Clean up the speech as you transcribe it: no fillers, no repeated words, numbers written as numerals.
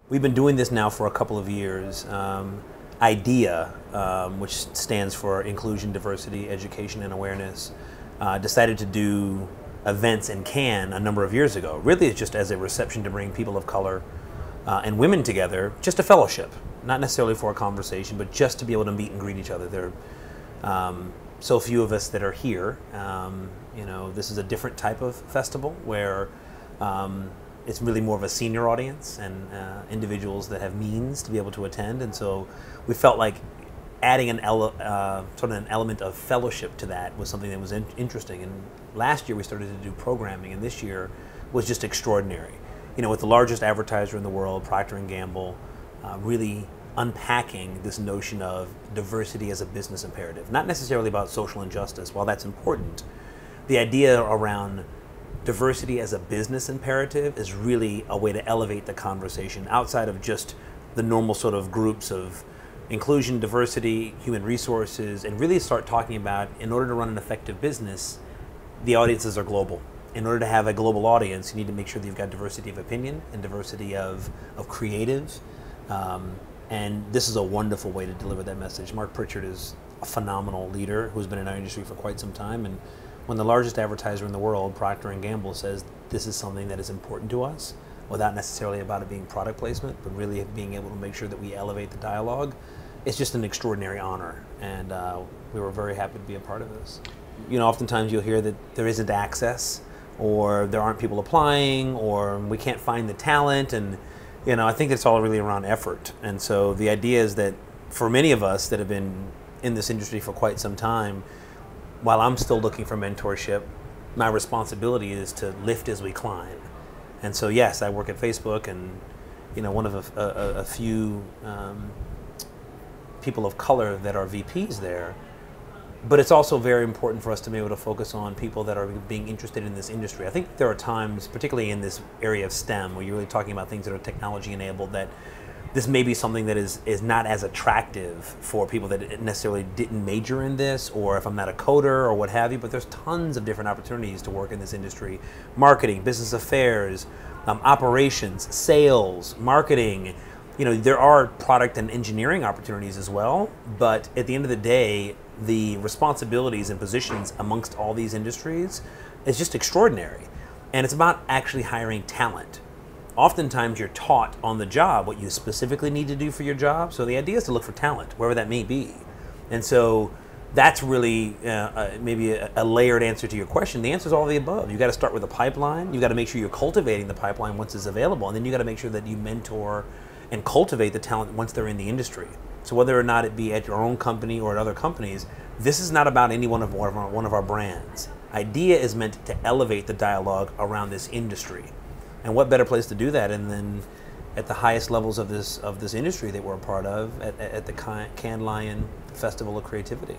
We've been doing this now for a couple of years. I.D.E.A, which stands for Inclusion, Diversity, Education, and Awareness, decided to do events in Cannes a number of years ago. Really, it's just as a reception to bring people of color and women together, just a fellowship, not necessarily for a conversation, but just to be able to meet and greet each other. There are so few of us that are here. This is a different type of festival where it's really more of a senior audience and individuals that have means to be able to attend, and so we felt like adding sort of an element of fellowship to that was something that was interesting. And last year we started to do programming, and this year was just extraordinary. With the largest advertiser in the world, Procter & Gamble, really unpacking this notion of diversity as a business imperative. Not necessarily about social injustice, while that's important. The idea around diversity as a business imperative is really a way to elevate the conversation outside of just the normal sort of groups of inclusion, diversity, human resources, and really start talking about, in order to run an effective business, the audiences are global. In order to have a global audience, you need to make sure that you've got diversity of opinion and diversity of creative. And this is a wonderful way to deliver that message. Marc Pritchard is a phenomenal leader who's been in our industry for quite some time. And when the largest advertiser in the world, Procter & Gamble, says this is something that is important to us, without necessarily about it being product placement, but really being able to make sure that we elevate the dialogue, it's just an extraordinary honor. And we were very happy to be a part of this. Oftentimes you'll hear that there isn't access, or there aren't people applying, or we can't find the talent, and I think it's all really around effort. And so the idea is that for many of us that have been in this industry for quite some time, while I'm still looking for mentorship, my responsibility is to lift as we climb. And so yes, I work at Facebook, and one of a few people of color that are VPs there. But it's also very important for us to be able to focus on people that are being interested in this industry. I think there are times, particularly in this area of STEM, where you're really talking about things that are technology enabled, that this may be something that is not as attractive for people that necessarily didn't major in this, or if I'm not a coder or what have you, but there's tons of different opportunities to work in this industry. Marketing, business affairs, operations, sales, marketing. There are product and engineering opportunities as well, but at the end of the day, the responsibilities and positions amongst all these industries is just extraordinary. And it's about actually hiring talent. Oftentimes you're taught on the job what you specifically need to do for your job, so the idea is to look for talent, wherever that may be. And so that's really maybe a layered answer to your question. The answer is all of the above. You've got to start with a pipeline. You've got to make sure you're cultivating the pipeline once it's available, and then you've got to make sure that you mentor and cultivate the talent once they're in the industry. So whether or not it be at your own company or at other companies, this is not about any one of our brands. I.D.E.A is meant to elevate the dialogue around this industry. And what better place to do that than at the highest levels of this industry that we're a part of, at the Cannes Lion Festival of Creativity.